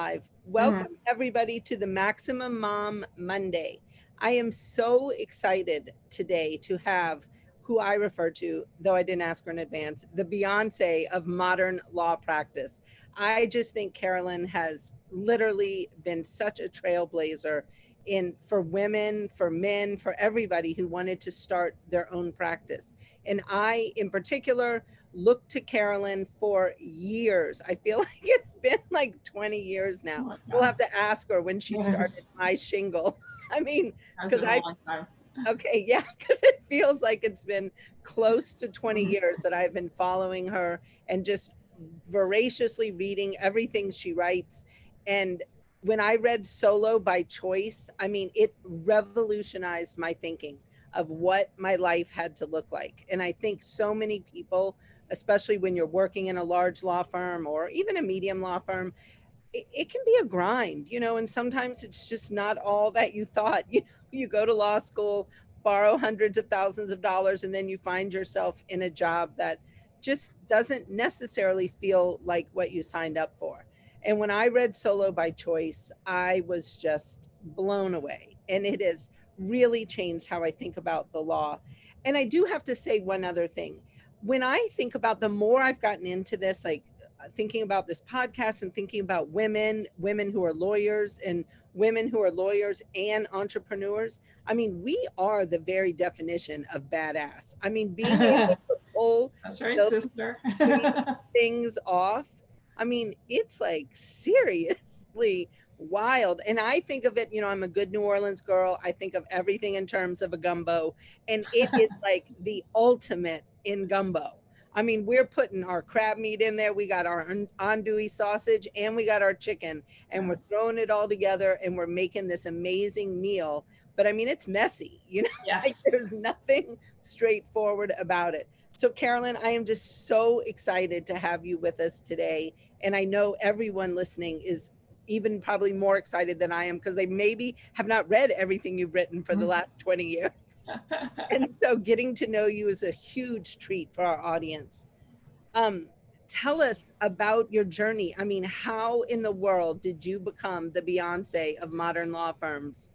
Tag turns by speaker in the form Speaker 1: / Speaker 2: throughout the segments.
Speaker 1: live. Welcome everybody to the Maximum Mom Monday. I am so excited today to have who I refer to, though I didn't ask her in advance, the Beyonce of modern law practice. I just think Carolyn has literally been such a trailblazer in for women, for men, for everybody who wanted to start their own practice. And I, in particular, looked to Carolyn for years. I feel like it's been like 20 years
Speaker 2: Oh
Speaker 1: now.
Speaker 2: my
Speaker 1: We'll
Speaker 2: God.
Speaker 1: have to ask her when she started
Speaker 2: Yes.
Speaker 1: my shingle. I mean,
Speaker 2: Has
Speaker 1: because
Speaker 2: been a
Speaker 1: I,
Speaker 2: long time.
Speaker 1: okay, yeah, because it feels like it's been close to 20
Speaker 2: Mhm.
Speaker 1: years that I've been following her and just voraciously reading everything she writes. And when I read Solo by Choice, I mean, it revolutionized my thinking of what my life had to look like. And I think so many people, especially when you're working in a large law firm or even a medium law firm, it can be a grind, and sometimes it's just not all that you thought. You go to law school, borrow hundreds of thousands of dollars, and then you find yourself in a job that just doesn't necessarily feel like what you signed up for. And when I read Solo by Choice, I was just blown away. And it has really changed how I think about the law. And I do have to say one other thing. When I think about the more I've gotten into this, like thinking about this podcast and thinking about women who are lawyers and women who are lawyers and entrepreneurs. I mean, we are the very definition of badass. I mean, being able to pull
Speaker 2: That's right,
Speaker 1: those
Speaker 2: sister.
Speaker 1: three things off, I mean, it's like seriously wild. And I think of it, I'm a good New Orleans girl. I think of everything in terms of a gumbo, and it is like the ultimate in gumbo. I mean, we're putting our crab meat in there. We got our andouille sausage and we got our chicken, and we're throwing it all together and we're making this amazing meal. But I mean, it's messy, like
Speaker 2: Yes.
Speaker 1: there's nothing straightforward about it. So, Carolyn, I am just so excited to have you with us today. And I know everyone listening is even probably more excited than I am because they maybe have not read everything you've written for the last 20 years. And so getting to know you is a huge treat for our audience. Um, Tell us about your journey. I mean, how in the world did you become the Beyonce of modern law firms?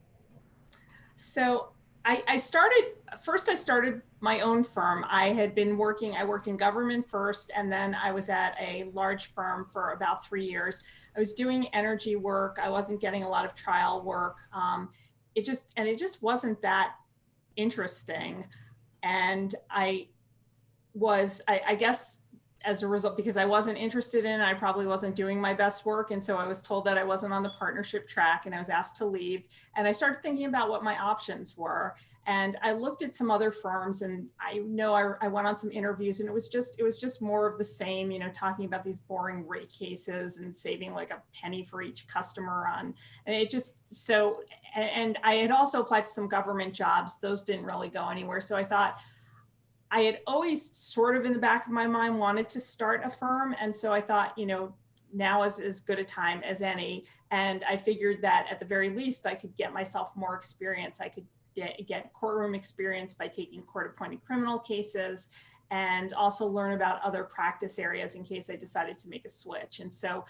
Speaker 2: So I started my own firm. I worked in government first, and then I was at a large firm for about 3 years. I was doing energy work. I wasn't getting a lot of trial work. It just wasn't that interesting. And I guess as a result, because I wasn't interested in it, I probably wasn't doing my best work. And so I was told that I wasn't on the partnership track and I was asked to leave. And I started thinking about what my options were. And I looked at some other firms, and I went on some interviews, and it was just more of the same, talking about these boring rate cases and saving like a penny for each customer on, and it just, so, and I had also applied to some government jobs. Those didn't really go anywhere. So I thought, I had always sort of in the back of my mind wanted to start a firm. And so I thought, now is as good a time as any. And I figured that at the very least, I could get myself more experience. I could get courtroom experience by taking court-appointed criminal cases, and also learn about other practice areas in case I decided to make a switch. And so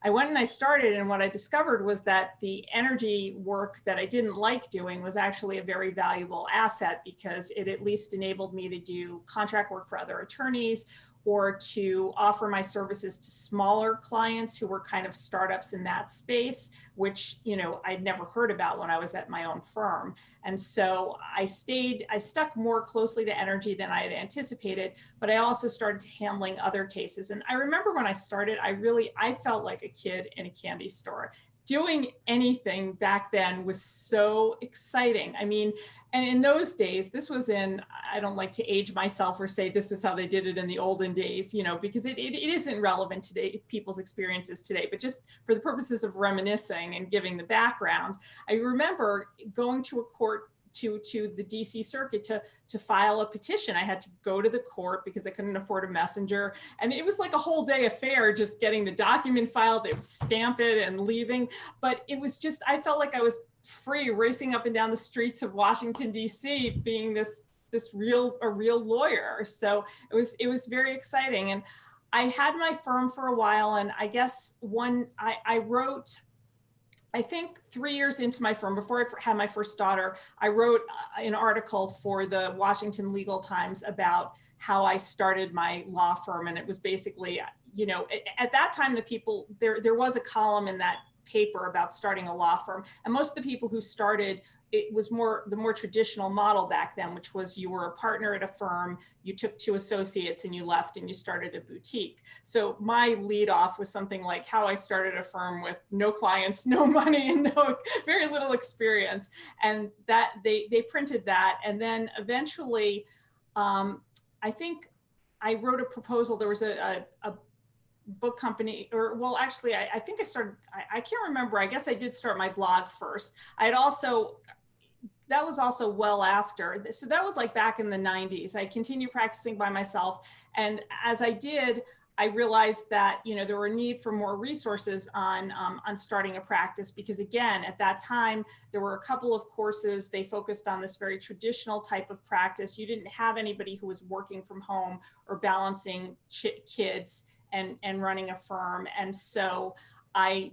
Speaker 2: I went and I started, and what I discovered was that the energy work that I didn't like doing was actually a very valuable asset, because it at least enabled me to do contract work for other attorneys, or to offer my services to smaller clients who were kind of startups in that space, which, I'd never heard about when I was at my own firm. And so I stuck more closely to energy than I had anticipated, but I also started handling other cases. And I remember when I started, I felt like a kid in a candy store. Doing anything back then was so exciting. I mean, and in those days, I don't like to age myself or say this is how they did it in the olden days, because it isn't relevant today, people's experiences today, but just for the purposes of reminiscing and giving the background, I remember going to a court to the DC circuit to file a petition. I had to go to the court because I couldn't afford a messenger. And it was like a whole day affair, just getting the document filed. They would stamp it and leaving. But it was just, I felt like I was free, racing up and down the streets of Washington, D.C., being a real lawyer. So it was very exciting. And I had my firm for a while, and I guess I wrote, I think 3 years into my firm, before I had my first daughter, I wrote an article for the Washington Legal Times about how I started my law firm. And it was basically, you know, at that time, there was a column in that paper about starting a law firm. And most of the people who started, it was the more traditional model back then, which was you were a partner at a firm, you took 2 associates and you left and you started a boutique. So my lead off was something like how I started a firm with no clients, no money, and very little experience. And that they printed that. And then eventually, I think I wrote a proposal. There was a book company, or well, actually, I think I started, I can't remember. I guess I did start my blog first. That was also well after. So that was like back in the 90s. I continued practicing by myself. And as I did, I realized that, you know, there were a need for more resources on starting a practice, because again, at that time, there were a couple of courses. They focused on this very traditional type of practice. You didn't have anybody who was working from home or balancing kids and running a firm. And so I,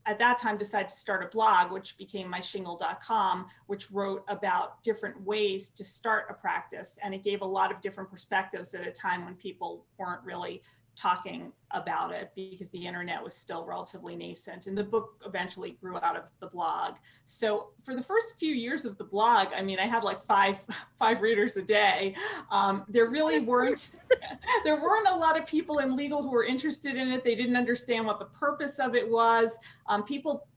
Speaker 2: at that time, decided to start a blog, which became myshingle.com, which wrote about different ways to start a practice. And it gave a lot of different perspectives at a time when people weren't really talking about it, because the internet was still relatively nascent. And the book eventually grew out of the blog. So for the first few years of the blog, I mean, I had like five readers a day. There really weren't a lot of people in legal who were interested in it. They didn't understand what the purpose of it was. People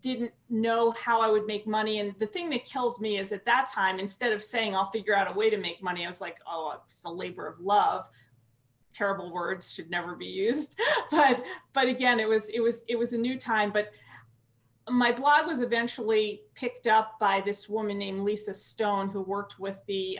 Speaker 2: didn't know how I would make money. And the thing that kills me is, at that time, instead of saying I'll figure out a way to make money, I was like, oh, it's a labor of love. Terrible words, should never be used. But again, it was a new time. But my blog was eventually picked up by this woman named Lisa Stone, who worked with the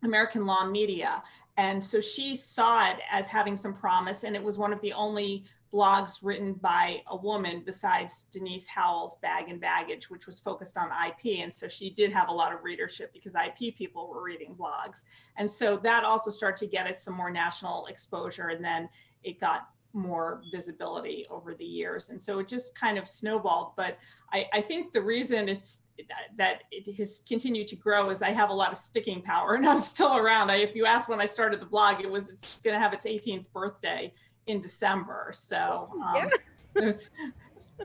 Speaker 2: American Law Media. And so she saw it as having some promise. And it was one of the only blogs written by a woman besides Denise Howell's Bag and Baggage, which was focused on IP. And so she did have a lot of readership because IP people were reading blogs. And so that also started to get it some more national exposure. And then it got more visibility over the years. And so it just kind of snowballed. But I think the reason that it has continued to grow is I have a lot of sticking power, and I'm still around. If you ask when I started the blog, it's going to have its 18th birthday in December. So it's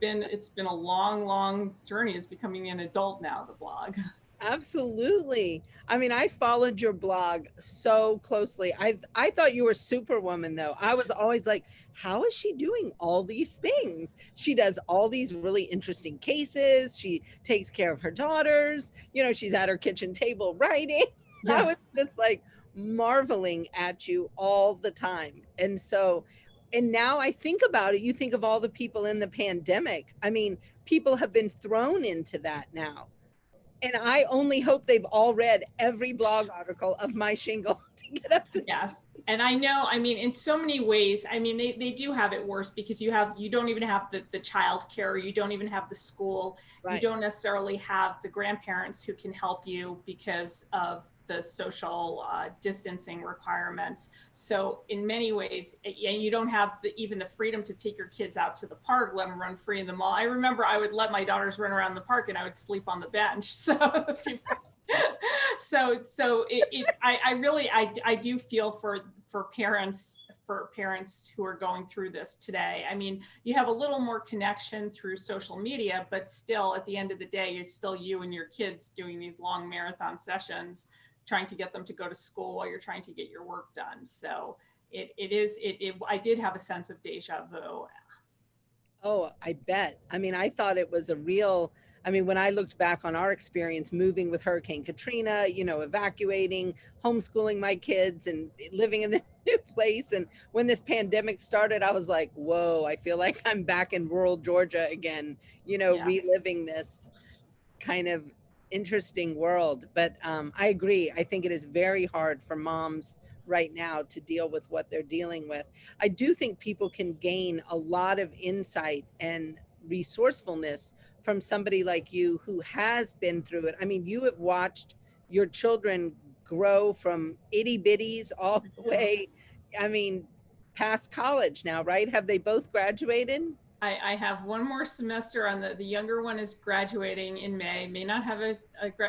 Speaker 2: been a long journey. It's becoming an adult now, the blog.
Speaker 1: Absolutely. I mean, I followed your blog so closely. I thought you were Superwoman, though. I was always like, how is she doing all these things? She does all these really interesting cases. She takes care of her daughters. You know, she's at her kitchen table writing.
Speaker 2: Yes.
Speaker 1: I was just like marveling at you all the time. And now I think about it, you think of all the people in the pandemic. I mean, people have been thrown into that now. And I only hope they've all read every blog article of My Shingle to get up to.
Speaker 2: Yes. And I know, I mean, in so many ways, I mean, they do have it worse, because you don't even have the child care, you don't even have the school, right. You don't necessarily have the grandparents who can help you because of the social distancing requirements. So in many ways, and you don't have even the freedom to take your kids out to the park, let them run free in the mall. I remember I would let my daughters run around the park and I would sleep on the bench. So I do feel for parents who are going through this today. I mean, you have a little more connection through social media, but still at the end of the day, you're still you and your kids doing these long marathon sessions, trying to get them to go to school while you're trying to get your work done. So I did have a sense of deja vu.
Speaker 1: Oh, I bet. I mean, I thought it was when I looked back on our experience moving with Hurricane Katrina, you know, evacuating, homeschooling my kids and living in this new place. And when this pandemic started, I was like, whoa, I feel like I'm back in rural Georgia again, you know, yes. Reliving this kind of interesting world. But I agree. I think it is very hard for moms right now to deal with what they're dealing with. I do think people can gain a lot of insight and resourcefulness from somebody like you who has been through it. I mean, you have watched your children grow from itty bitties all the way I mean, past college now, right? Have they both graduated?
Speaker 2: I have one more semester on the younger one is graduating in May, may not have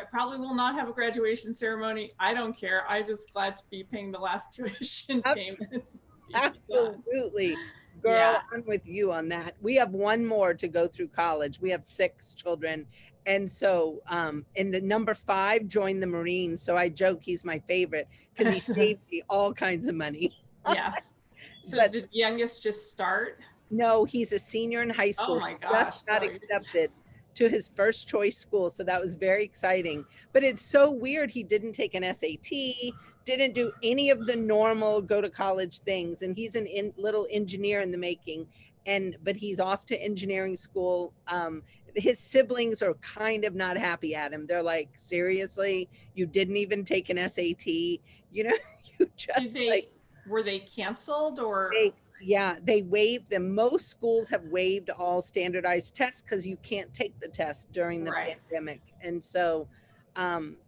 Speaker 2: probably will not have a graduation ceremony. I don't care. I just glad to be paying the last tuition payments.
Speaker 1: Absolutely. Girl,
Speaker 2: Yeah.
Speaker 1: I'm with you on that. We have one more to go through college. We have 6 children. And so, and the number 5 joined the Marines. So I joke he's my favorite because he saved me all kinds of money.
Speaker 2: Yes. So
Speaker 1: But
Speaker 2: did the youngest just start?
Speaker 1: no, he's a senior in high
Speaker 2: Oh
Speaker 1: school.
Speaker 2: my
Speaker 1: He
Speaker 2: gosh.
Speaker 1: just got
Speaker 2: Oh,
Speaker 1: accepted to his first choice school. So that was very exciting. But it's so weird. He didn't take an SAT, didn't do any of the normal go to college things. And he's little engineer in the making. But he's off to engineering school. His siblings are kind of not happy at him. They're like, seriously, you didn't even take an SAT. You know, you just
Speaker 2: were they canceled or?
Speaker 1: Yeah, they waived them. Most schools have waived all standardized tests because you can't take the test during the pandemic. And so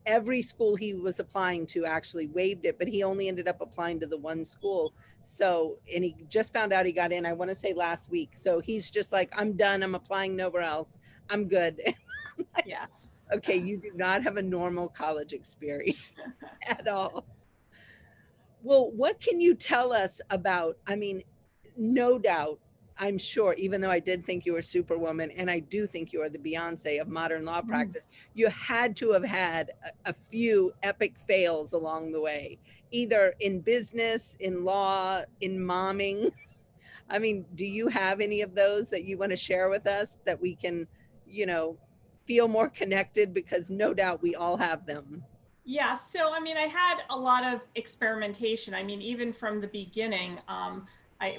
Speaker 1: every school he was applying to actually waived it, but he only ended up applying to the one school. So, and he just found out he got in, I want to say last week. So he's just like, I'm done. I'm applying nowhere else. I'm good.
Speaker 2: Yes.
Speaker 1: Okay, you do not have a normal college experience at all. Well, what can you tell us about? I mean, no doubt, I'm sure, even though I did think you were Superwoman, and I do think you are the Beyonce of modern law practice, you had to have had a few epic fails along the way, either in business, in law, in momming. I mean, do you have any of those that you want to share with us that we can, you know, feel more connected? Because no doubt we all have them.
Speaker 2: Yeah, so I mean, I had a lot of experimentation. I mean, even from the beginning,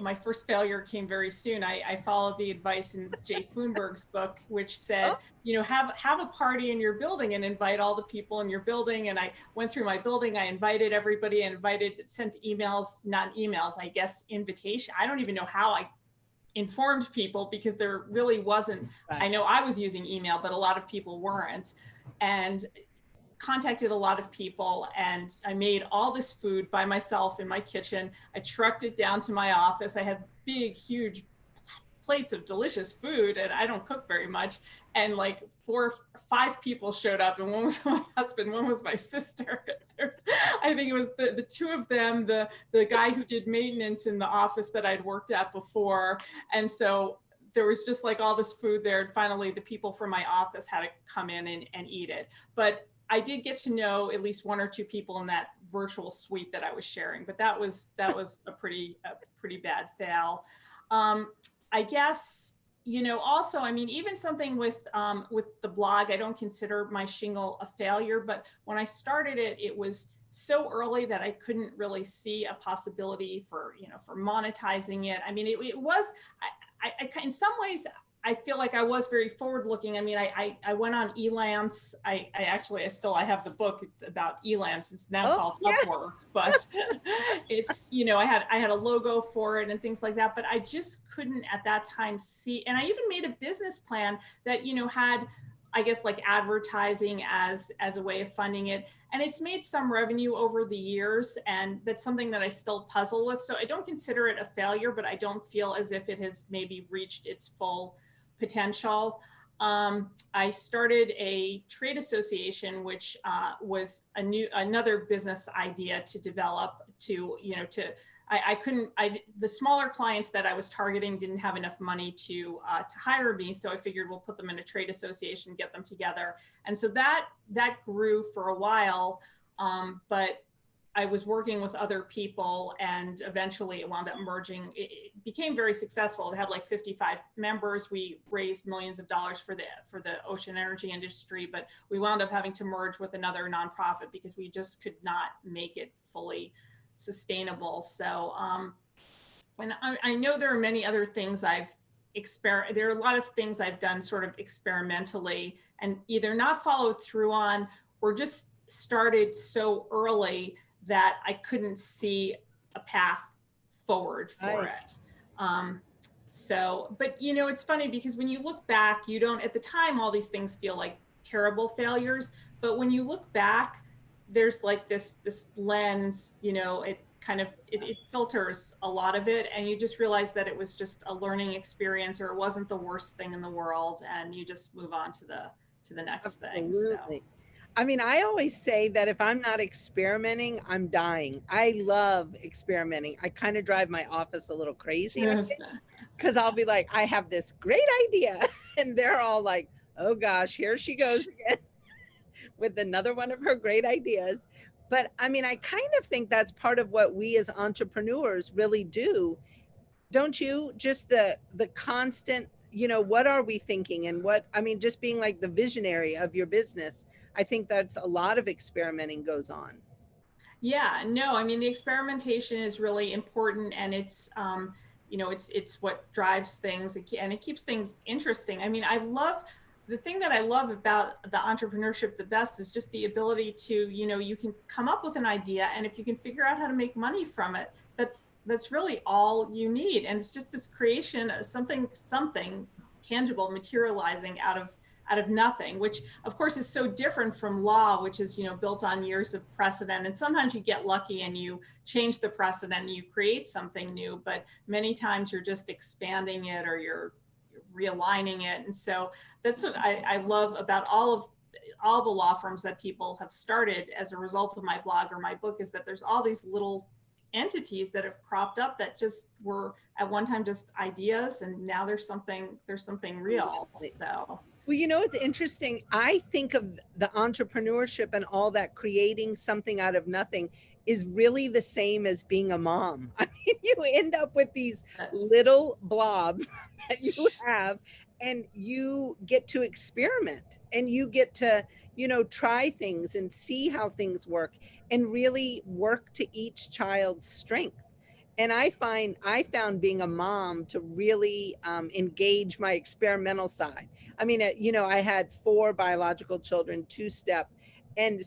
Speaker 2: my first failure came very soon. I followed the advice in Jay Foonberg's book, which said, you know, have a party in your building and invite all the people in your building. And I went through my building, I invited everybody, and sent emails, not emails, I guess, invitation. I don't even know how I informed people because there really wasn't. I know I was using email, but a lot of people weren't. And contacted a lot of people, and I made all this food by myself in my kitchen. I trucked it down to my office. I had big, huge plates of delicious food, and I don't cook very much. And like 5 people showed up, and one was my husband, one was my sister. I think it was the 2 of them, the guy who did maintenance in the office that I'd worked at before. And so there was just like all this food there. And finally, the people from my office had to come in and eat it. But I did get to know at least 1 or 2 people in that virtual suite that I was sharing, but that was a pretty bad fail. I guess, you know, also, I mean, even something with the blog, I don't consider my shingle a failure, but when I started it, it was so early that I couldn't really see a possibility for, you know, for monetizing it. I mean, it was, I in some ways, I feel like I was very forward looking. I mean, I went on Elance. I have the book. It's about Elance. It's now called Upwork, but it's, you know, I had a logo for it and things like that, but I just couldn't at that time see. And I even made a business plan that, you know, had, I guess, like advertising as a way of funding it. And it's made some revenue over the years. And that's something that I still puzzle with. So I don't consider it a failure, but I don't feel as if it has maybe reached its full potential. I started a trade association, which was another business idea to develop to, you know, the smaller clients that I was targeting didn't have enough money to hire me. So I figured we'll put them in a trade association, get them together. And so that grew for a while. But I was working with other people, and eventually it wound up merging. It became very successful. It had like 55 members. We raised millions of dollars for the ocean energy industry, but we wound up having to merge with another nonprofit because we just could not make it fully sustainable. So, and I know there are many other things there are a lot of things I've done sort of experimentally and either not followed through on or just started so early that I couldn't see a path forward for it. So, but you know, it's funny because when you look back, you don't, at the time, all these things feel like terrible failures. But when you look back, there's like this lens, you know, it kind of, it filters a lot of it, and you just realize that it was just a learning experience, or it wasn't the worst thing in the world, and you just move on to the next thing. So
Speaker 1: Absolutely. I mean, I always say that if I'm not experimenting, I'm dying. I love experimenting. I kind of drive my office a little crazy, I think, because I'll be like, I have this great idea. And they're all like, oh gosh, here she goes again with another one of her great ideas. But I mean, I kind of think that's part of what we as entrepreneurs really do, don't you? Just the constant, what are we thinking, and what, I mean, just being like the visionary of your business. I think that's a lot of experimenting goes on.
Speaker 2: yeah, no, I mean, the experimentation is really important, and it's it's what drives things, and it keeps things interesting. I mean, I love the thing that I love about the entrepreneurship the best is just the ability to, you can come up with an idea, and if you can figure out how to make money from it, that's really all you need. And it's just this creation of something tangible materializing out of nothing, which of course is so different from law, which is, built on years of precedent. And sometimes you get lucky and you change the precedent and you create something new, but many times you're just expanding it, or you're realigning it. And so that's what I love about all the law firms that people have started as a result of my blog or my book, is that there's all these little entities that have cropped up that just were at one time just ideas, and now there's something real. So
Speaker 1: Well, it's interesting. I think of the entrepreneurship and all that, creating something out of nothing, is really the same as being a mom. I mean, you end up with these little blobs that you have, and you get to experiment, and you get to, try things and see how things work, and really work to each child's strength. And I found being a mom to really engage my experimental side. I mean, I had 4 biological children, 2-step, and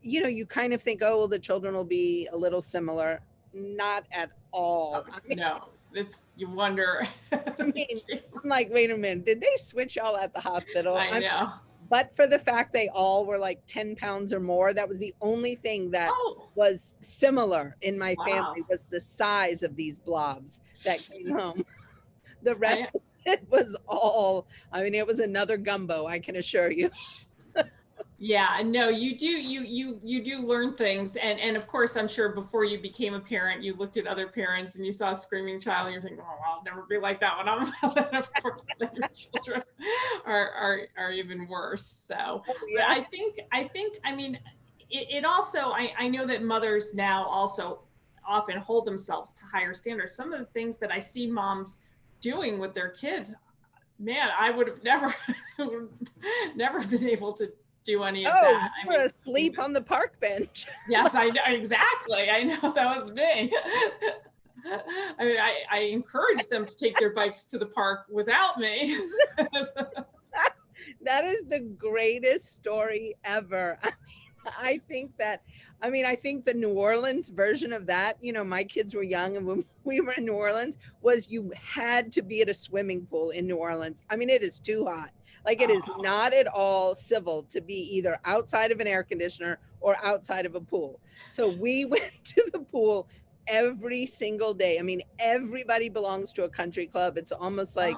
Speaker 1: you kind of think, oh well, the children will be a little similar. Not at all. I mean,
Speaker 2: no, you wonder.
Speaker 1: I mean, I'm like, wait a minute, did they switch y'all at the hospital?
Speaker 2: I know.
Speaker 1: But for the fact they all were like 10 pounds or more, that was the only thing that was similar in my family, was the size of these blobs that came home. The rest of it was all, I mean, it was another gumbo, I can assure you.
Speaker 2: Yeah, no, you do learn things. And of course, I'm sure before you became a parent, you looked at other parents and you saw a screaming child and you're thinking, oh, I'll never be like that when I'm and of course your children are even worse. So yeah. But I think, I mean, it also, I know that mothers now also often hold themselves to higher standards. Some of the things that I see moms doing with their kids, man, I would have never been able to do any of that.
Speaker 1: I mean, asleep on the park bench.
Speaker 2: Yes, I know, exactly. I know, that was me. I mean, I encouraged them to take their bikes to the park without me.
Speaker 1: That is the greatest story ever. I think the New Orleans version of that, my kids were young, and when we were in New Orleans, was you had to be at a swimming pool in New Orleans. I mean, it is too hot. Like, it is not at all civil to be either outside of an air conditioner or outside of a pool. So we went to the pool every single day. I mean, everybody belongs to a country club. It's almost like,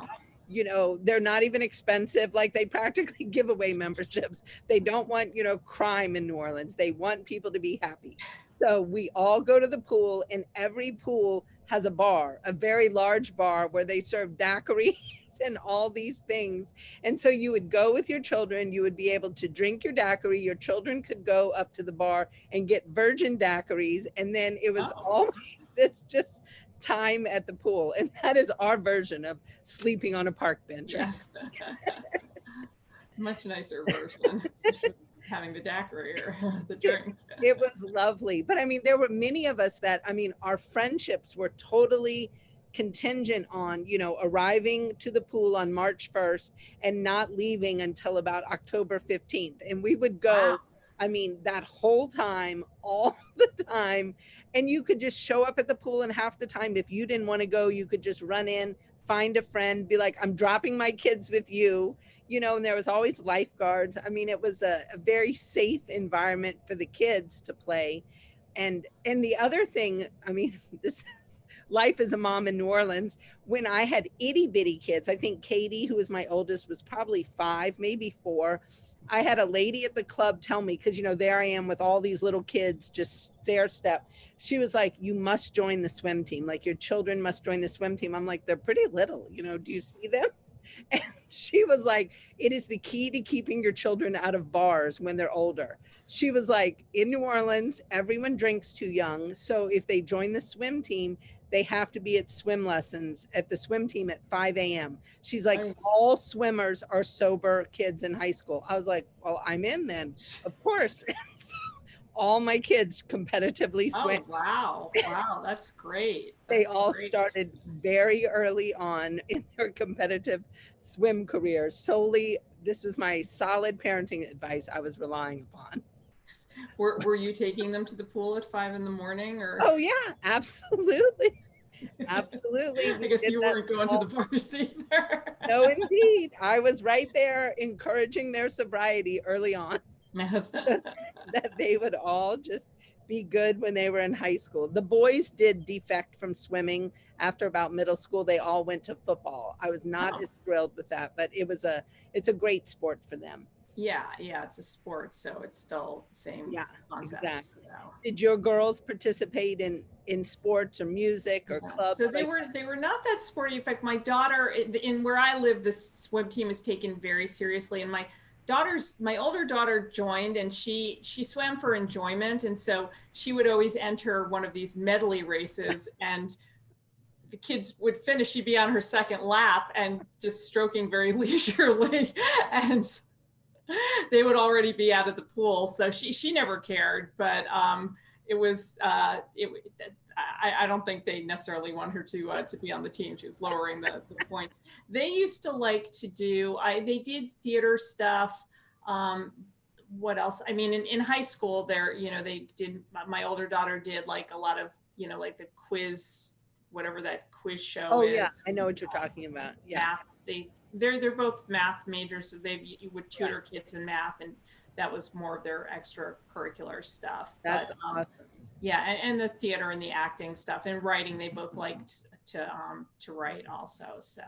Speaker 1: they're not even expensive. Like, they practically give away memberships. They don't want, crime in New Orleans. They want people to be happy. So we all go to the pool, and every pool has a bar, a very large bar where they serve daiquiris and all these things. And so you would go with your children, you would be able to drink your daiquiri. Your children could go up to the bar and get virgin daiquiris. And then it was always this just time at the pool. And that is our version of sleeping on a park bench.
Speaker 2: Yes. Much nicer version. Having the daiquiri or the drink.
Speaker 1: It was lovely. But I mean, there were many of us that, I mean, our friendships were totally contingent on, arriving to the pool on March 1st and not leaving until about October 15th. And we would go, I mean, that whole time, all the time. And you could just show up at the pool, and half the time, if you didn't want to go, you could just run in, find a friend, be like, I'm dropping my kids with you, and there was always lifeguards. I mean, it was a very safe environment for the kids to play. And the other thing, I mean, this life as a mom in New Orleans, when I had itty bitty kids, I think Katie, who was my oldest, was probably 5, maybe 4. I had a lady at the club tell me, because, you know, there I am with all these little kids, just stair step. She was like, you must join the swim team. Like, your children must join the swim team. I'm like, they're pretty little, you know, do you see them? And she was like, it is the key to keeping your children out of bars when they're older. She was like, in New Orleans, everyone drinks too young. So if they join the swim team, they have to be at swim lessons at the swim team at 5 a.m. She's like, all swimmers are sober kids in high school. I was like, well, I'm in then, of course. So all my kids competitively swim.
Speaker 2: Oh, wow. Wow. That's great.
Speaker 1: They all started very early on in their competitive swim careers. Solely, this was my solid parenting advice I was relying upon.
Speaker 2: Were you taking them to the pool at 5 in the morning, or?
Speaker 1: Oh yeah, absolutely. Absolutely.
Speaker 2: I guess you weren't going to the bars either.
Speaker 1: No, indeed. I was right there encouraging their sobriety early on.
Speaker 2: Yes.
Speaker 1: That they would all just be good when they were in high school. The boys did defect from swimming after about middle school. They all went to football. I was not as thrilled with that, but it's a great sport for them.
Speaker 2: Yeah, it's a sport, so it's still the same concept.
Speaker 1: Exactly.
Speaker 2: So.
Speaker 1: Did your girls participate in sports or music or clubs?
Speaker 2: So they were not that sporty. In fact, my daughter, in where I live, the swim team is taken very seriously, and my older daughter joined, and she swam for enjoyment, and so she would always enter one of these medley races, and the kids would finish, she'd be on her second lap and just stroking very leisurely, and they would already be out of the pool. So she never cared, but it was I don't think they necessarily want her to be on the team. She was lowering the points. They used to like to do, they did theater stuff. What else? I mean, in high school there, they did, my older daughter did like a lot of, like the quiz, whatever that quiz show is.
Speaker 1: Oh yeah, I know what you're talking about. Yeah.
Speaker 2: Math. They're both math majors, so you would tutor kids in math, and that was more of their extracurricular stuff.
Speaker 1: That's awesome.
Speaker 2: Yeah, and the theater and the acting stuff and writing, they both liked to write also. So,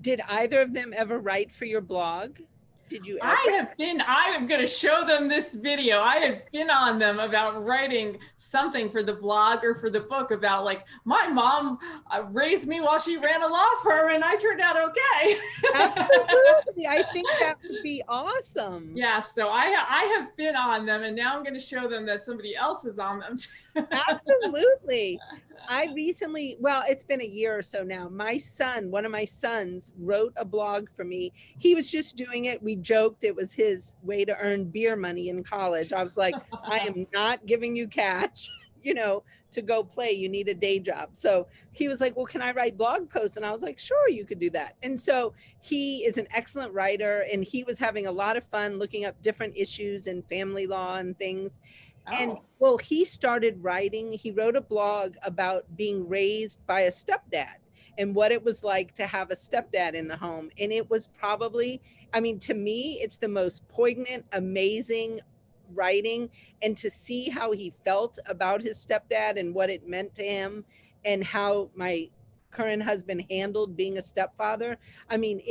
Speaker 1: did either of them ever write for your blog? Did you ever?
Speaker 2: I am going to show them this video. I have been on them about writing something for the blog or for the book about, like, my mom raised me while she ran a law firm and I turned out okay.
Speaker 1: Absolutely. I think that would be awesome.
Speaker 2: Yeah. So I have been on them, and now I'm going to show them that somebody else is on them.
Speaker 1: Absolutely. I recently, well, it's been a year or so now. One of my sons wrote a blog for me. He was just doing it. We joked it was his way to earn beer money in college. I was like, I am not giving you cash, to go play. You need a day job. So he was like, well, can I write blog posts? And I was like, sure, you could do that. And so he is an excellent writer, and he was having a lot of fun looking up different issues in family law and things. And well, he started writing, he wrote a blog about being raised by a stepdad and what it was like to have a stepdad in the home. And it was probably, I mean, to me, it's the most poignant, amazing writing. And to see how he felt about his stepdad and what it meant to him, and how my current husband handled being a stepfather. I mean,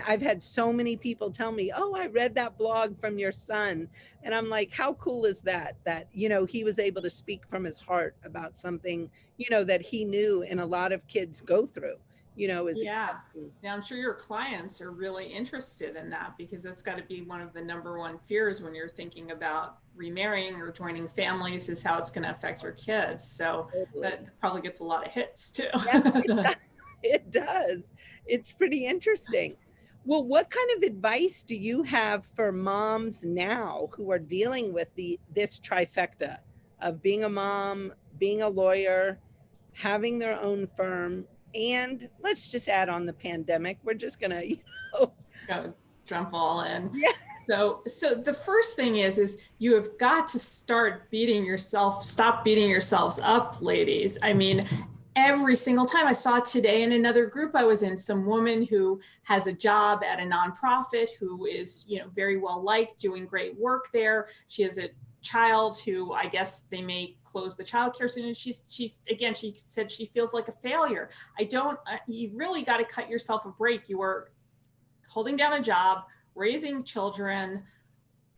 Speaker 1: I've had so many people tell me, oh, I read that blog from your son. And I'm like, how cool is that he was able to speak from his heart about something, that he knew and a lot of kids go through,
Speaker 2: Now, I'm sure your clients are really interested in that, because that's got to be one of the number one fears when you're thinking about remarrying or joining families, is how it's going to affect your kids. So that probably gets a lot of hits too.
Speaker 1: Yeah, it does. It's pretty interesting. Well, what kind of advice do you have for moms now who are dealing with this trifecta of being a mom, being a lawyer, having their own firm, and let's just add on the pandemic? We're just gonna,
Speaker 2: go jump all in.
Speaker 1: Yeah.
Speaker 2: So the first thing is you have got to stop beating yourselves up, ladies. I mean, every single time. I saw today in another group I was in, some woman who has a job at a nonprofit, who is, very well liked, doing great work there. She has a child who I guess they may close the childcare soon. And she's again, she said she feels like a failure. You really got to cut yourself a break. You are holding down a job, raising children,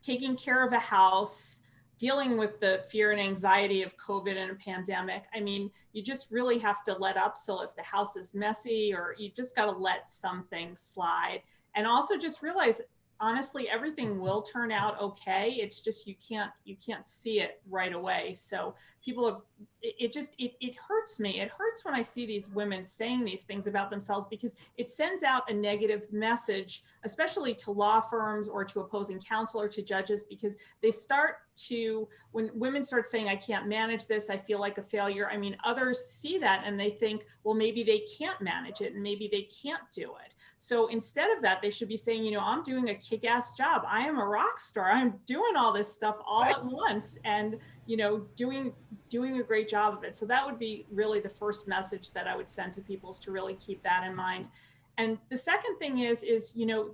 Speaker 2: taking care of a house, dealing with the fear and anxiety of COVID and a pandemic. I mean, you just really have to let up. So if the house is messy, or you just got to let some things slide. And also just realize, honestly, everything will turn out okay. It's just you can't see it right away. So people have it hurts me. It hurts when I see these women saying these things about themselves, because it sends out a negative message, especially to law firms or to opposing counsel or to judges, because they start to, when women start saying, I can't manage this, I feel like a failure. I mean, others see that and they think, well, maybe they can't manage it and maybe they can't do it. So instead of that, they should be saying, I'm doing a kick-ass job. I am a rock star. I'm doing all this stuff all at once, and doing a great job of it. So that would be really the first message that I would send to people, is to really keep that in mind. And the second thing is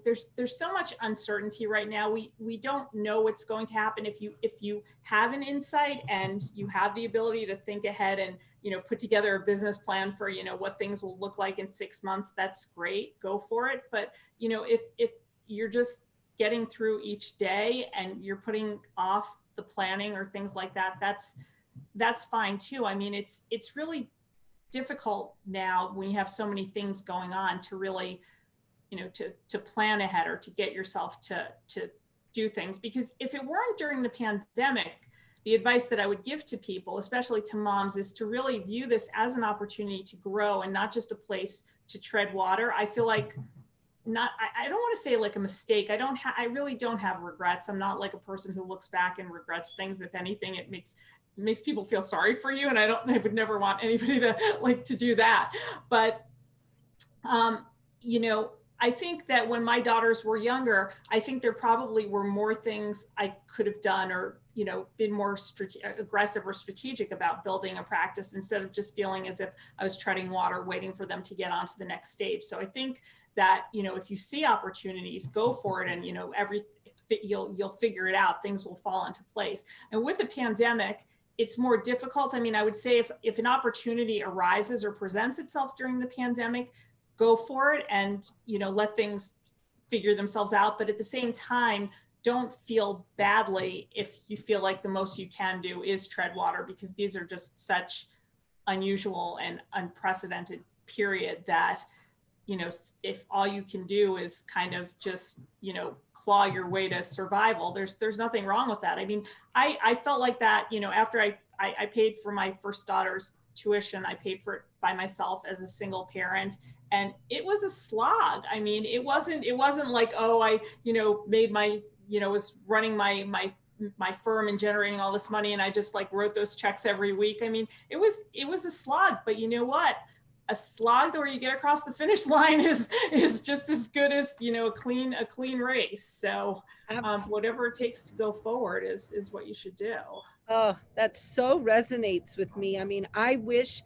Speaker 2: there's so much uncertainty right now. We don't know what's going to happen. If you have an insight and you have the ability to think ahead and put together a business plan for what things will look like in 6 months, that's great. Go for it. But if you're just getting through each day and you're putting off the planning or things like that, that's fine too. I mean, it's really difficult now when you have so many things going on to really, to plan ahead or to get yourself to do things. Because if it weren't during the pandemic, the advice that I would give to people, especially to moms, is to really view this as an opportunity to grow and not just a place to tread water. I feel like I don't want to say like a mistake. I really don't have regrets. I'm not like a person who looks back and regrets things. If anything, it makes people feel sorry for you. And I would never want anybody to do that. But, I think that when my daughters were younger, I think there probably were more things I could have done, or, been more aggressive or strategic about building a practice, instead of just feeling as if I was treading water, waiting for them to get onto the next stage. So I think that, if you see opportunities, go for it. And, you'll figure it out. Things will fall into place. And with the pandemic, it's more difficult. I mean, I would say if an opportunity arises or presents itself during the pandemic, go for it and, let things figure themselves out. But at the same time, don't feel badly if you feel like the most you can do is tread water, because these are just such unusual and unprecedented period that, if all you can do is kind of just, claw your way to survival, there's nothing wrong with that. I mean, I felt like that, after I paid for my first daughter's tuition, I paid for it by myself as a single parent. And it was a slog. I mean, it wasn't like, oh, I, made my, was running my firm and generating all this money, and I just wrote those checks every week. I mean, it was a slog, but you know what? A slog where you get across the finish line is just as good as, a clean race. So whatever it takes to go forward is what you should do.
Speaker 1: Oh, that so resonates with me. I mean, I wish,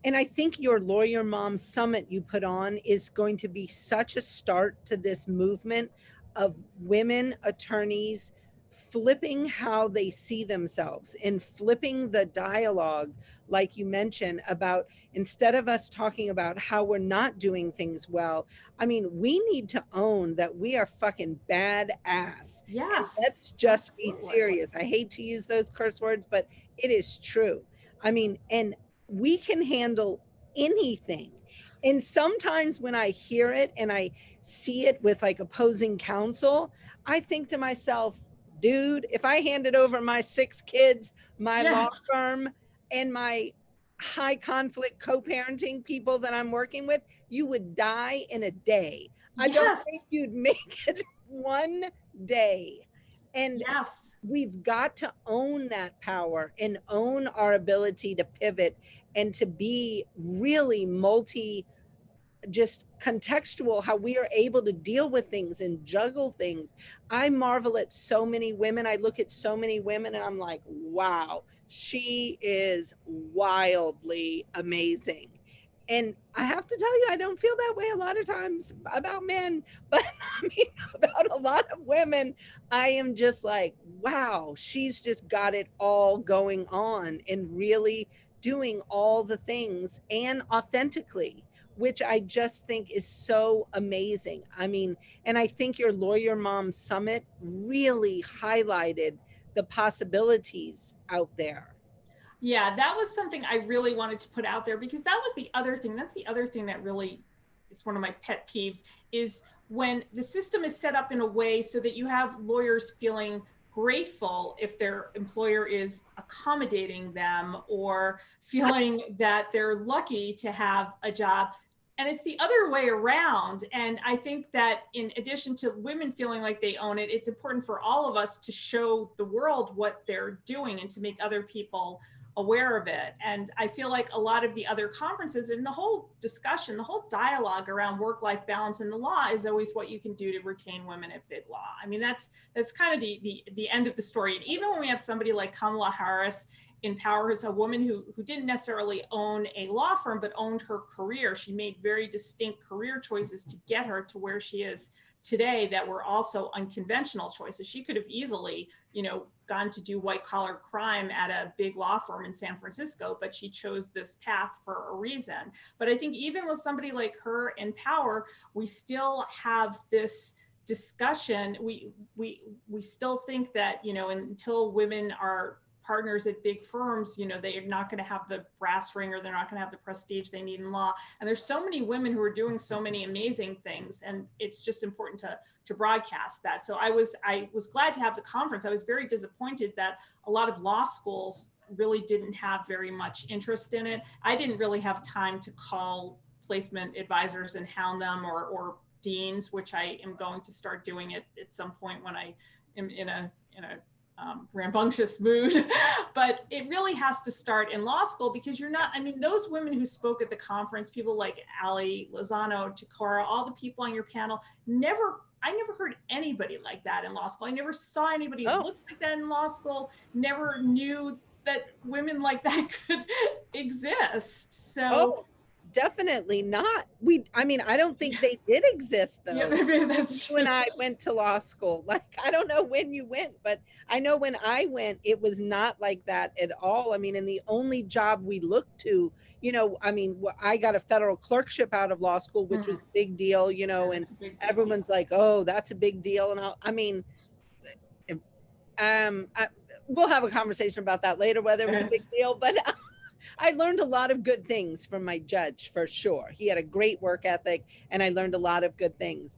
Speaker 1: and I think your Lawyer Mom Summit you put on is going to be such a start to this movement of women attorneys flipping how they see themselves and flipping the dialogue, like you mentioned, about instead of us talking about how we're not doing things well, I mean, we need to own that we are fucking badass.
Speaker 2: Yes.
Speaker 1: And let's just
Speaker 2: absolutely.
Speaker 1: be serious. I hate to use those curse words, but it is true. I mean, and we can handle anything. And sometimes when I hear it and I see it with opposing counsel, I think to myself, dude, if I handed over my 6 kids, my law firm, and my high conflict co-parenting people that I'm working with, you would die in a day. I don't think you'd make it one day. And we've got to own that power and own our ability to pivot and to be really just contextual, how we are able to deal with things and juggle things. I marvel at so many women. I look at so many women and I'm like, wow, she is wildly amazing. And I have to tell you, I don't feel that way a lot of times about men, but I mean, about a lot of women, I am just like, wow, she's just got it all going on and really doing all the things and authentically, which I just think is so amazing. I mean, and I think your Lawyer Mom Summit really highlighted the possibilities out there.
Speaker 2: Yeah, that was something I really wanted to put out there because that was the other thing. That's the other thing that really is one of my pet peeves is when the system is set up in a way so that you have lawyers feeling grateful if their employer is accommodating them or feeling that they're lucky to have a job. And it's the other way around. And I think that in addition to women feeling like they own it, it's important for all of us to show the world what they're doing and to make other people aware of it. And I feel like a lot of the other conferences and the whole discussion, the whole dialogue around work-life balance in the law is always what you can do to retain women at big law. I mean, that's kind of the end of the story. And even when we have somebody like Kamala Harris in power, who's a woman who didn't necessarily own a law firm, but owned her career. She made very distinct career choices to get her to where she is today that were also unconventional choices. She could have easily, gone to do white collar crime at a big law firm in San Francisco, but she chose this path for a reason. But I think even with somebody like her in power, we still have this discussion. We still think that, until women are partners at big firms, they're not going to have the brass ring or they're not going to have the prestige they need in law. And there's so many women who are doing so many amazing things, and it's just important to broadcast that. So I was glad to have the conference. I was very disappointed that a lot of law schools really didn't have very much interest in it. I didn't really have time to call placement advisors and hound them or deans, which I am going to start doing it at some point when I am in a rambunctious mood. But it really has to start in law school because those women who spoke at the conference, people like Ali Lozano, Takora, all the people on your panel, I never heard anybody like that in law school. I never saw anybody who looked like that in law school, never knew that women like that could exist. So
Speaker 1: definitely not. I don't think they did exist though.
Speaker 2: Yeah, maybe that's
Speaker 1: when I went to law school. Like, I don't know when you went, but I know when I went, it was not like that at all. And the only job we looked to, I got a federal clerkship out of law school, which was a big deal, and everyone's like, oh, that's a big deal. And we'll have a conversation about that later, whether it was a big deal, but I learned a lot of good things from my judge, for sure. He had a great work ethic, and I learned a lot of good things.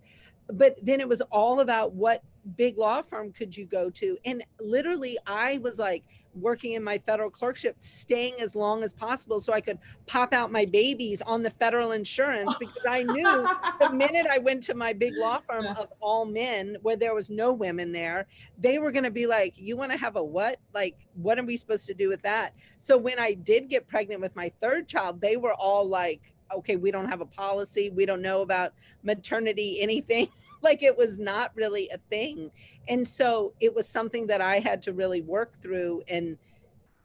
Speaker 1: But then it was all about what big law firm could you go to? And literally, I was like working in my federal clerkship, staying as long as possible so I could pop out my babies on the federal insurance, because I knew the minute I went to my big law firm of all men, where there was no women there, they were going to be like, you want to have a what? Like, what are we supposed to do with that? So when I did get pregnant with my third child, they were all like, okay, we don't have a policy. We don't know about maternity, anything. Like, it was not really a thing. And so it was something that I had to really work through. And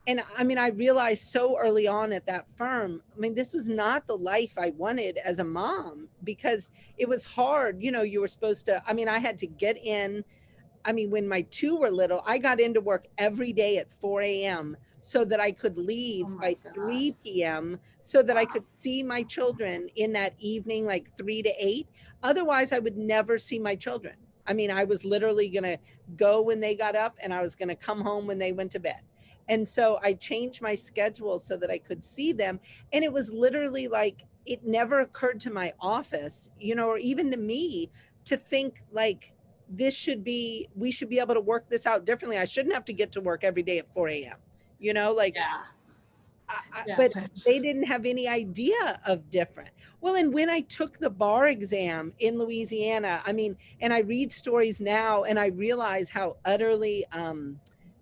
Speaker 1: I realized so early on at that firm, this was not the life I wanted as a mom, because it was hard. You were supposed to, I had to get in. When my two were little, I got into work every day at 4 a.m. so that I could leave by 3 p.m. so that I could see my children in that evening, like 3 to 8. Otherwise, I would never see my children. I was literally going to go when they got up, and I was going to come home when they went to bed. And so I changed my schedule so that I could see them. And it was literally like, it never occurred to my office, or even to me, to think like, we should be able to work this out differently. I shouldn't have to get to work every day at 4 a.m. But they didn't have any idea of different. Well, and when I took the bar exam in Louisiana, and I read stories now, and I realize how utterly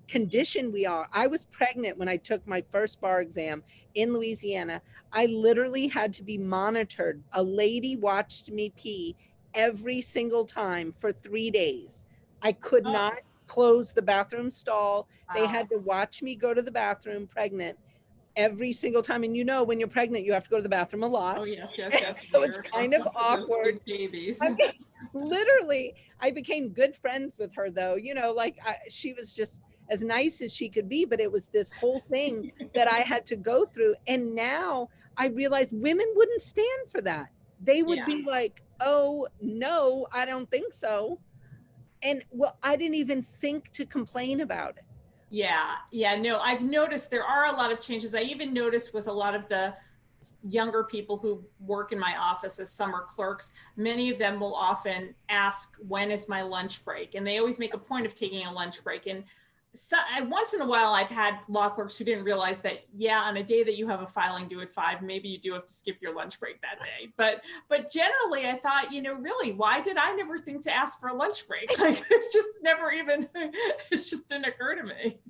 Speaker 1: conditioned we are. I was pregnant when I took my first bar exam in Louisiana. I literally had to be monitored. A lady watched me pee every single time for 3 days. I could not close the bathroom stall. They had to watch me go to the bathroom pregnant every single time. And when you're pregnant, you have to go to the bathroom a lot.
Speaker 2: Oh, yes, yes, yes.
Speaker 1: So it's kind of awkward.
Speaker 2: Babies.
Speaker 1: I mean, literally, I became good friends with her, though. She was just as nice as she could be, but it was this whole thing that I had to go through. And now I realized women wouldn't stand for that. They would be like, oh, no, I don't think so. And well, I didn't even think to complain about it.
Speaker 2: Yeah, no, I've noticed there are a lot of changes. I even noticed with a lot of the younger people who work in my office as summer clerks, many of them will often ask, when is my lunch break? And they always make a point of taking a lunch break. And so, once in a while, I've had law clerks who didn't realize that, on a day that you have a filing due at 5, maybe you do have to skip your lunch break that day. But generally, I thought, really, why did I never think to ask for a lunch break? Like, it's just never even, it just didn't occur to me.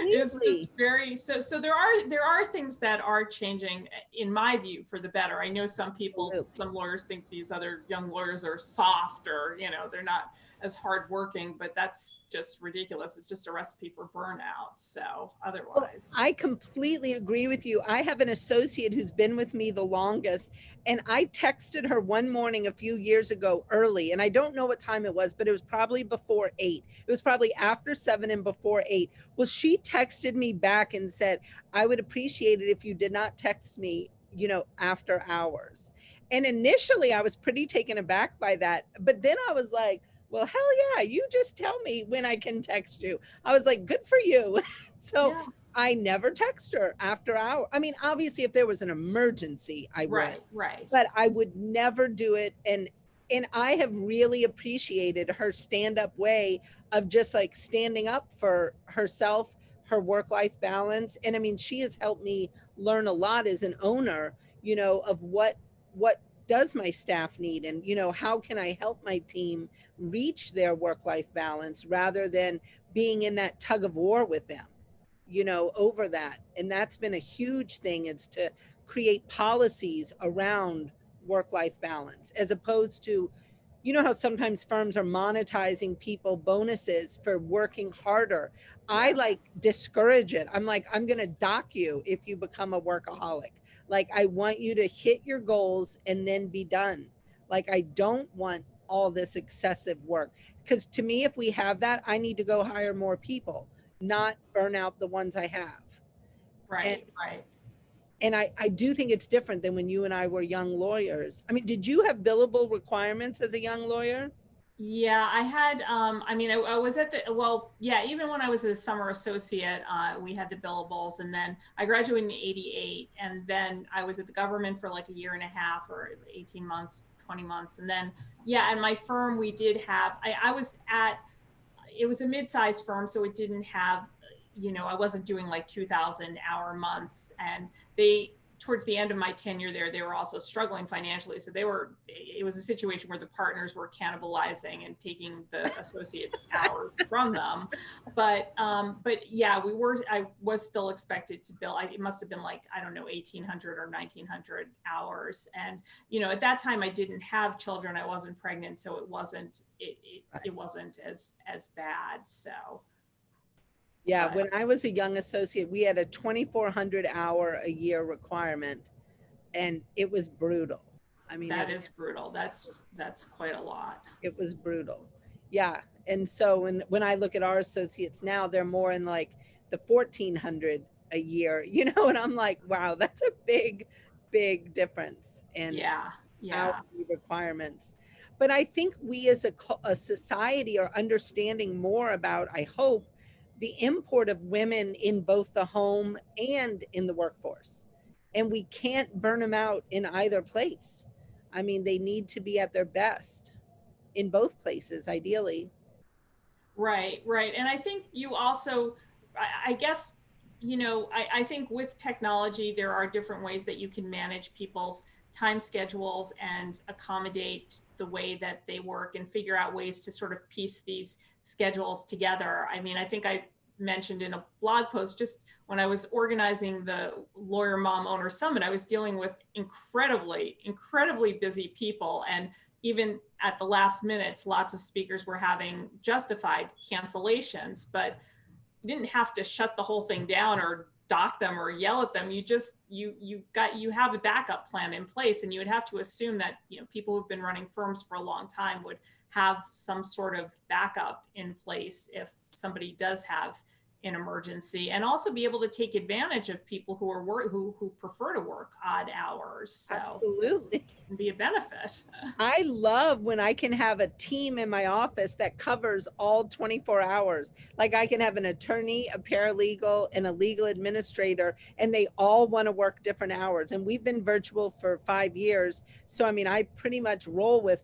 Speaker 2: It's just very, so there are things that are changing, in my view, for the better. I know some people, some lawyers think these other young lawyers are soft, or, they're not as hardworking, but that's just ridiculous. It's just a recipe for burnout. So otherwise.
Speaker 1: I completely agree with you. I have an associate who's been with me the longest, and I texted her one morning a few years ago early, and I don't know what time it was, but it was probably before 8. It was probably after 7 and before 8. Well, she texted me back and said, I would appreciate it if you did not text me, after hours. And initially I was pretty taken aback by that, but then I was like, well, hell yeah, you just tell me when I can text you. I was like, good for you. So I never text her after hour. I mean, obviously, if there was an emergency, I would.
Speaker 2: Right.
Speaker 1: But I would never do it. And I have really appreciated her stand-up way of just like standing up for herself, her work-life balance. And I mean, she has helped me learn a lot as an owner, of what does my staff need, and how can I help my team reach their work-life balance rather than being in that tug of war with them, over that. And that's been a huge thing, is to create policies around work-life balance, as opposed to, how sometimes firms are monetizing people bonuses for working harder. I like discourage it. I'm like, I'm going to dock you if you become a workaholic. Like, I want you to hit your goals and then be done. Like, I don't want all this excessive work, because to me, if we have that, I need to go hire more people, not burn out the ones I have.
Speaker 2: Right.
Speaker 1: And I do think it's different than when you and I were young lawyers. I mean, did you have billable requirements as a young lawyer?
Speaker 2: Yeah, I had, I was at even when I was a summer associate, we had the billables, and then I graduated in '88, and then I was at the government for like a year and a half, or 18 months, 20 months. And then, and my firm, we did have, it was a mid-sized firm, so it didn't have, I wasn't doing like 2,000 hour months, and towards the end of my tenure there, they were also struggling financially. So it was a situation where the partners were cannibalizing and taking the associates' hours from them. But yeah, I was still expected to bill. It must have been like, I don't know, 1,800 or 1,900 hours. And, at that time I didn't have children. I wasn't pregnant. So it wasn't as bad. So.
Speaker 1: Yeah, when I was a young associate, we had a 2,400 hour a year requirement, and it was brutal. I mean,
Speaker 2: that is brutal. That's quite a lot.
Speaker 1: It was brutal. Yeah. And so when I look at our associates now, they're more in like the 1,400 a year, and I'm like, wow, that's a big, big difference in our requirements. But I think we as a society are understanding more about, I hope, the import of women in both the home and in the workforce. And we can't burn them out in either place. I mean, they need to be at their best in both places, ideally.
Speaker 2: Right. And I think you also, I guess, I think with technology, there are different ways that you can manage people's time schedules and accommodate the way that they work, and figure out ways to sort of piece these schedules together. I mean, I think I mentioned in a blog post, just when I was organizing the Lawyer Mom Owner Summit, I was dealing with incredibly busy people. And even at the last minutes, lots of speakers were having justified cancellations, but you didn't have to shut the whole thing down or dock them or yell at them. You have a backup plan in place, and you would have to assume that, people who've been running firms for a long time would have some sort of backup in place if somebody does have an emergency, and also be able to take advantage of people who prefer to work odd hours. So
Speaker 1: absolutely,
Speaker 2: it can be a benefit.
Speaker 1: I love when I can have a team in my office that covers all 24 hours. Like I can have an attorney, a paralegal, and a legal administrator, and they all want to work different hours. And we've been virtual for 5 years. So, I mean, I pretty much roll with,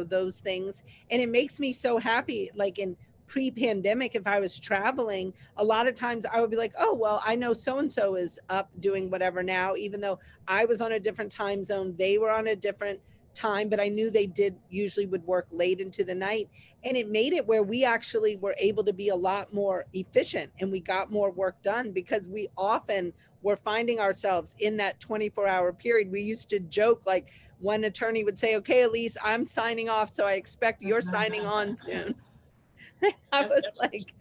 Speaker 1: those things. And it makes me so happy. Like in pre-pandemic, if I was traveling, a lot of times I would be like, oh, well, I know so-and-so is up doing whatever now, even though I was on a different time zone, they were on a different time, but I knew they usually would work late into the night. And it made it where we actually were able to be a lot more efficient, and we got more work done because we often were finding ourselves in that 24-hour period. We used to joke, like one attorney would say, okay, Elise, I'm signing off, so I expect you're signing on soon. I was like,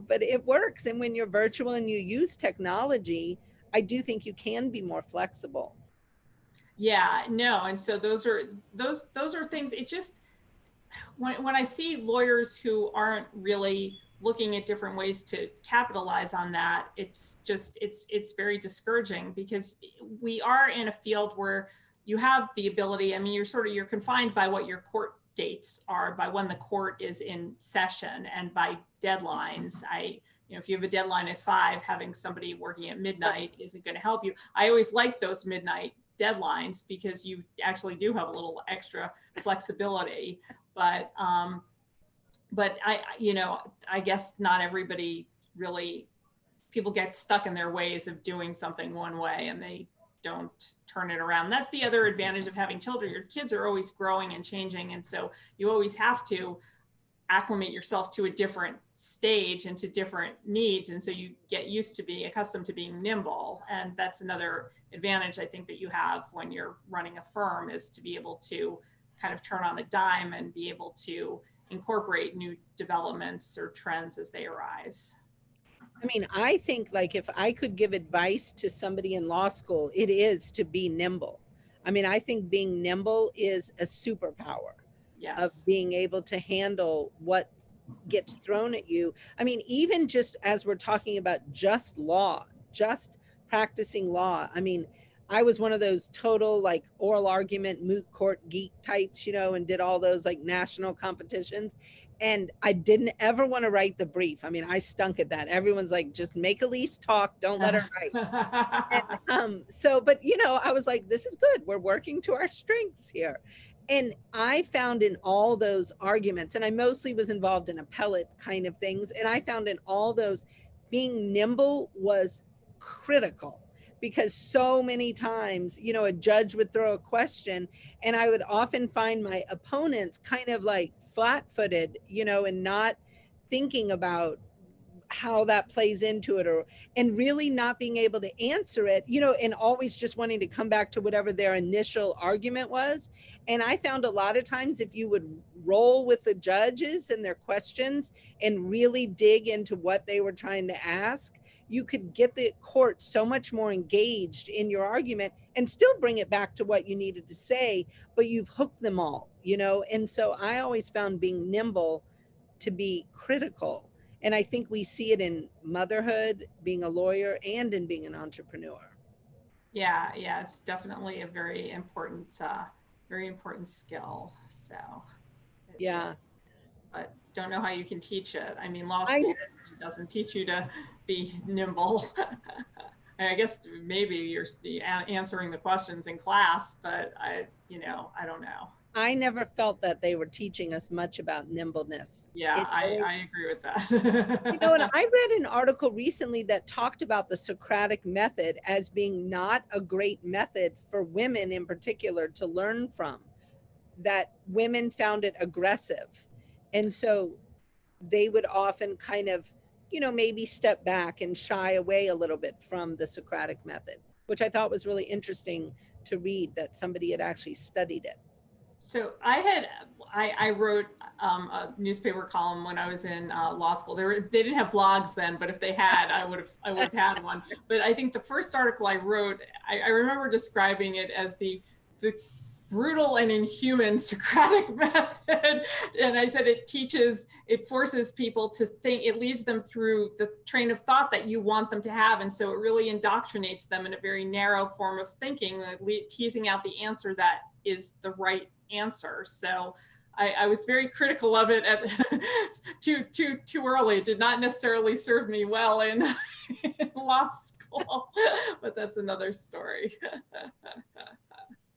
Speaker 1: but it works. And when you're virtual and you use technology, I do think you can be more flexible.
Speaker 2: Yeah, no. And so those are things. It just, when I see lawyers who aren't really looking at different ways to capitalize on that, it's very discouraging, because we are in a field where you have the ability. I mean, you're confined by what your court dates are, by when the court is in session, and by deadlines. If you have a deadline at 5, having somebody working at midnight isn't going to help you. I always like those midnight deadlines, because you actually do have a little extra flexibility. But I guess not everybody really, people get stuck in their ways of doing something one way, and they don't turn it around. That's the other advantage of having children. Your kids are always growing and changing. And so you always have to acclimate yourself to a different stage and to different needs. And so you get used to being accustomed to being nimble. And that's another advantage I think that you have when you're running a firm, is to be able to kind of turn on a dime and be able to incorporate new developments or trends as they arise.
Speaker 1: I mean, I think, like, if I could give advice to somebody in law school, it is to be nimble. I mean, I think being nimble is a superpower.
Speaker 2: Yes.
Speaker 1: Of being able to handle what gets thrown at you. I mean, even just as we're talking about just law, just practicing law. I mean, I was one of those total like oral argument moot court geek types, and did all those like national competitions. And I didn't ever want to write the brief. I mean, I stunk at that. Everyone's like, just make Elise talk, don't let her write. And, but I was like, this is good. We're working to our strengths here. And I found in all those arguments, and I mostly was involved in appellate kind of things, and I found in all those, being nimble was critical, because so many times, a judge would throw a question, and I would often find my opponents kind of like flat-footed, and not thinking about how that plays into it, and really not being able to answer it, and always just wanting to come back to whatever their initial argument was. And I found a lot of times, if you would roll with the judges and their questions and really dig into what they were trying to ask, you could get the court so much more engaged in your argument and still bring it back to what you needed to say, but you've hooked them all, And so I always found being nimble to be critical. And I think we see it in motherhood, being a lawyer, and in being an entrepreneur.
Speaker 2: Yeah, it's definitely a very important skill. So,
Speaker 1: yeah.
Speaker 2: But don't know how you can teach it. I mean, law school doesn't teach you to be nimble. I guess maybe you're answering the questions in class, but I don't know.
Speaker 1: I never felt that they were teaching us much about nimbleness.
Speaker 2: Yeah, I agree with that.
Speaker 1: And I read an article recently that talked about the Socratic method as being not a great method for women in particular to learn from, that women found it aggressive. And so they would often kind of, maybe step back and shy away a little bit from the Socratic method, which I thought was really interesting to read, that somebody had actually studied it.
Speaker 2: So I wrote a newspaper column when I was in law school. They didn't have blogs then, but if they had, I would have had one. But I think the first article I wrote, I remember describing it as the brutal and inhuman Socratic method. And I said it forces people to think, it leads them through the train of thought that you want them to have. And so it really indoctrinates them in a very narrow form of thinking, teasing out the answer that is the right answer. So I was very critical of it at too early. It did not necessarily serve me well in law school, but that's another story.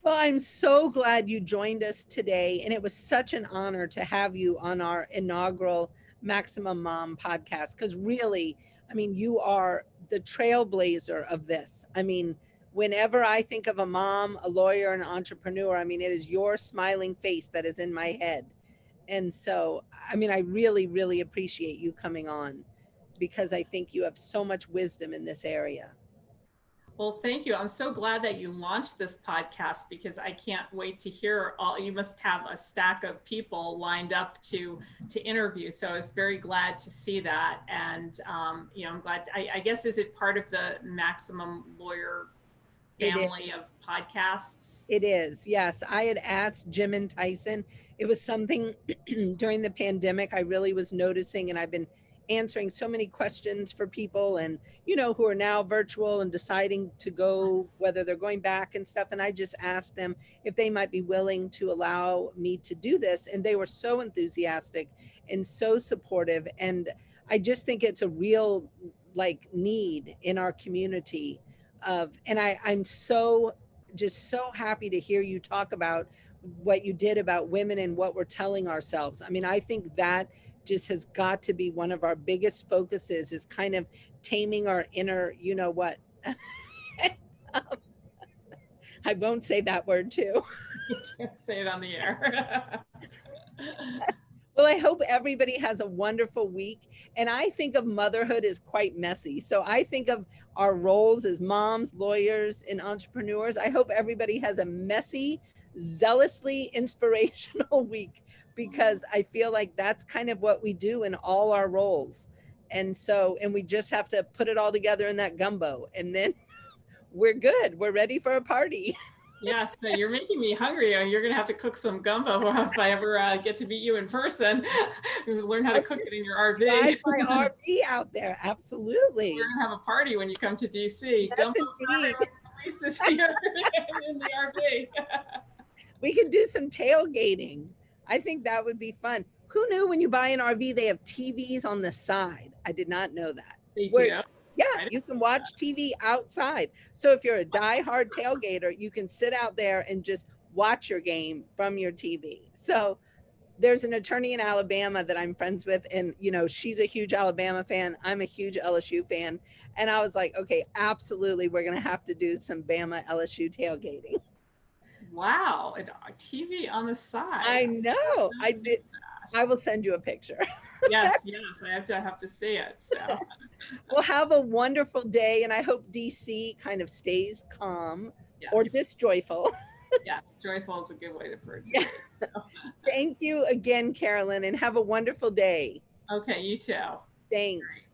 Speaker 1: Well, I'm so glad you joined us today. And it was such an honor to have you on our inaugural Maximum Mom podcast. Because really, I mean, you are the trailblazer of this. I mean, whenever I think of a mom, a lawyer, an entrepreneur, I mean, it is your smiling face that is in my head. And so, I mean, I really, really appreciate you coming on because I think you have so much wisdom in this area.
Speaker 2: Well, thank you. I'm so glad that you launched this podcast because I can't wait to hear all. You must have a stack of people lined up to interview. So I was very glad to see that. And, you know, I'm glad, I guess, is it part of the Maximum Lawyer family of podcasts?
Speaker 1: It is. Yes. I had asked Jim and Tyson. It was something during the pandemic I really was noticing, and I've been answering so many questions for people and, you know, who are now virtual and deciding to go, whether they're going back and stuff. And I just asked them if they might be willing to allow me to do this. And they were so enthusiastic and so supportive. And I just think it's a real like need in our community of, and I'm so just so happy to hear you talk about what you did about women and what we're telling ourselves. I mean, I think that just has got to be one of our biggest focuses, is kind of taming our inner, you know what. I won't say that word too.
Speaker 2: You can't say it on the air.
Speaker 1: Well, I hope everybody has a wonderful week. And I think of motherhood as quite messy. So I think of our roles as moms, lawyers, and entrepreneurs. I hope everybody has a messy, zealously inspirational week, because I feel like that's kind of what we do in all our roles. And so, and we just have to put it all together in that gumbo, and then we're good. We're ready for a party.
Speaker 2: Yes, so you're making me hungry. You're going to have to cook some gumbo if I ever get to meet you in person. Learn how to cook it in your RV.
Speaker 1: Drive my RV out there. Absolutely.
Speaker 2: We're going to have a party when you come to DC.
Speaker 1: Yes,
Speaker 2: Gumbo
Speaker 1: indeed.
Speaker 2: Elise here in the RV.
Speaker 1: We could do some tailgating. I think that would be fun. Who knew when you buy an RV, they have TVs on the side? I did not know that.
Speaker 2: They do.
Speaker 1: Yeah, you can watch TV outside. So if you're a diehard tailgater, you can sit out there and just watch your game from your TV. So there's an attorney in Alabama that I'm friends with, and you know, she's a huge Alabama fan. I'm a huge LSU fan. And I was like, okay, absolutely, we're gonna have to do some Bama LSU tailgating.
Speaker 2: Wow, and TV on the side.
Speaker 1: I know. I did. I will send you a picture.
Speaker 2: Yes, I have to see it. So
Speaker 1: well, have a wonderful day, and I hope DC kind of stays calm, yes, or just joyful.
Speaker 2: Yes, joyful is a good way to put it.
Speaker 1: Yeah. So. Thank you again, Carolyn, and have a wonderful day.
Speaker 2: Okay, you too.
Speaker 1: Thanks.